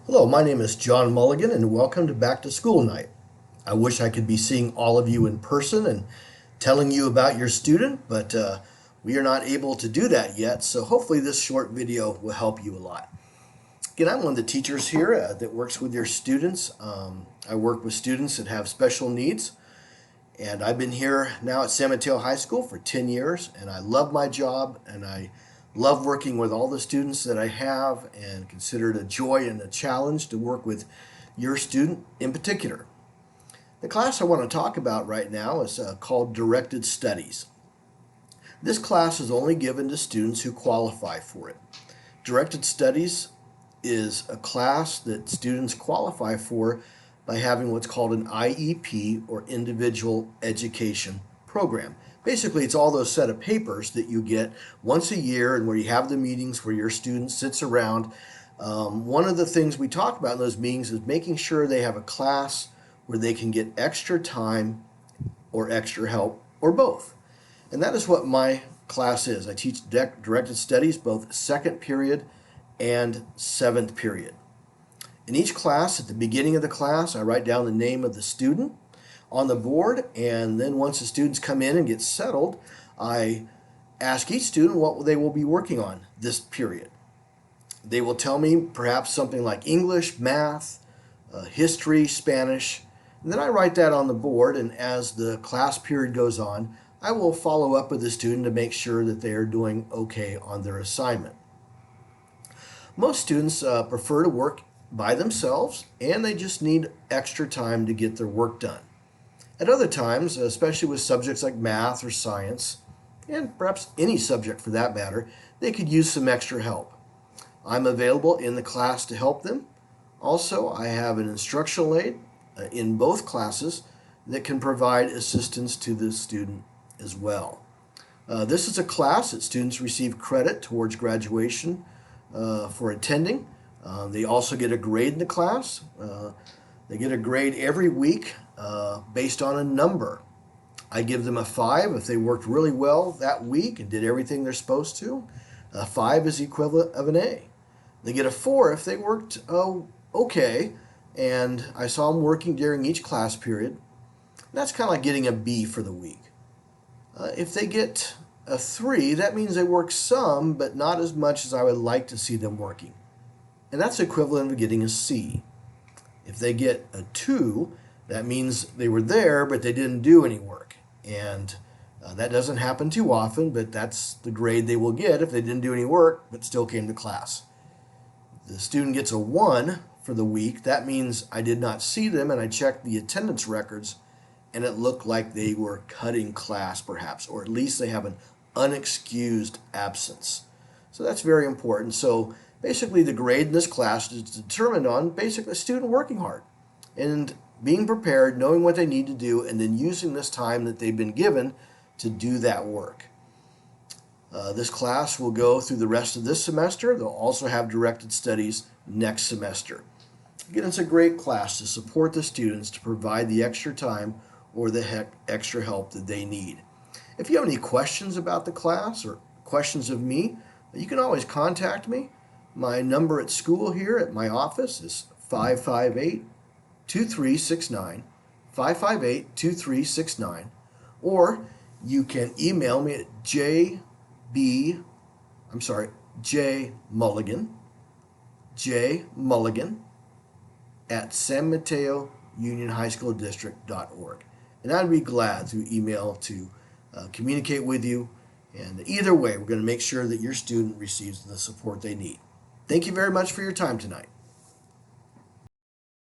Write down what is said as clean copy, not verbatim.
Hello, my name is John Mulligan, and welcome to Back to School Night. I wish I could be seeing all of you in person and telling you about your student, but we are not able to do that yet, so hopefully this short video will help you a lot. Again, I'm one of the teachers here that works with your students. I work with students that have special needs, and I've been here now at San Mateo High School for 10 years, and I love my job, and I love working with all the students that I have, and consider it a joy and a challenge to work with your student in particular. The class I want to talk about right now is called Directed Studies. This class is only given to students who qualify for it. Directed Studies is a class that students qualify for by having what's called an IEP, or Individual Education Program. Basically, it's all those set of papers that you get once a year and where you have the meetings where your student sits around. One of the things we talk about in those meetings is making sure they have a class where they can get extra time or extra help or both. And that is what my class is. I teach directed studies, both second period and seventh period. In each class, at the beginning of the class, I write down the name of the student on the board, and then once the students come in and get settled, I ask each student what they will be working on this period. They will tell me perhaps something like English, math, history, Spanish, and then I write that on the board, and as the class period goes on, I will follow up with the student to make sure that they are doing okay on their assignment. Most students prefer to work by themselves, and they just need extra time to get their work done. At other times, especially with subjects like math or science, and perhaps any subject for that matter, they could use some extra help. I'm available in the class to help them. Also, I have an instructional aide in both classes that can provide assistance to the student as well. This is a class that students receive credit towards graduation for attending. They also get a grade in the class. They get a grade every week based on a number. I give them a 5 if they worked really well that week and did everything they're supposed to. A 5 is the equivalent of an A. They get a 4 if they worked okay, and I saw them working during each class period. That's kind of like getting a B for the week. If they get a 3, that means they work some, but not as much as I would like to see them working. And that's the equivalent of getting a C. If they get a 2, that means they were there, but they didn't do any work. And that doesn't happen too often, but that's the grade they will get if they didn't do any work, but still came to class. If the student gets a 1 for the week, that means I did not see them, and I checked the attendance records, and it looked like they were cutting class perhaps, or at least they have an unexcused absence. So that's very important. So basically, the grade in this class is determined on basically a student working hard and being prepared, knowing what they need to do, and then using this time that they've been given to do that work. This class will go through the rest of this semester. They'll also have directed studies next semester. Again, it's a great class to support the students to provide the extra time or the extra help that they need. If you have any questions about the class or questions of me, you can always contact me. My number at school here at my office is 558-2369, 558-2369, or you can email me at jmulligan at sanmateounionhighschooldistrict.org. And I'd be glad through email to communicate with you. And either way, we're going to make sure that your student receives the support they need. Thank you very much for your time tonight.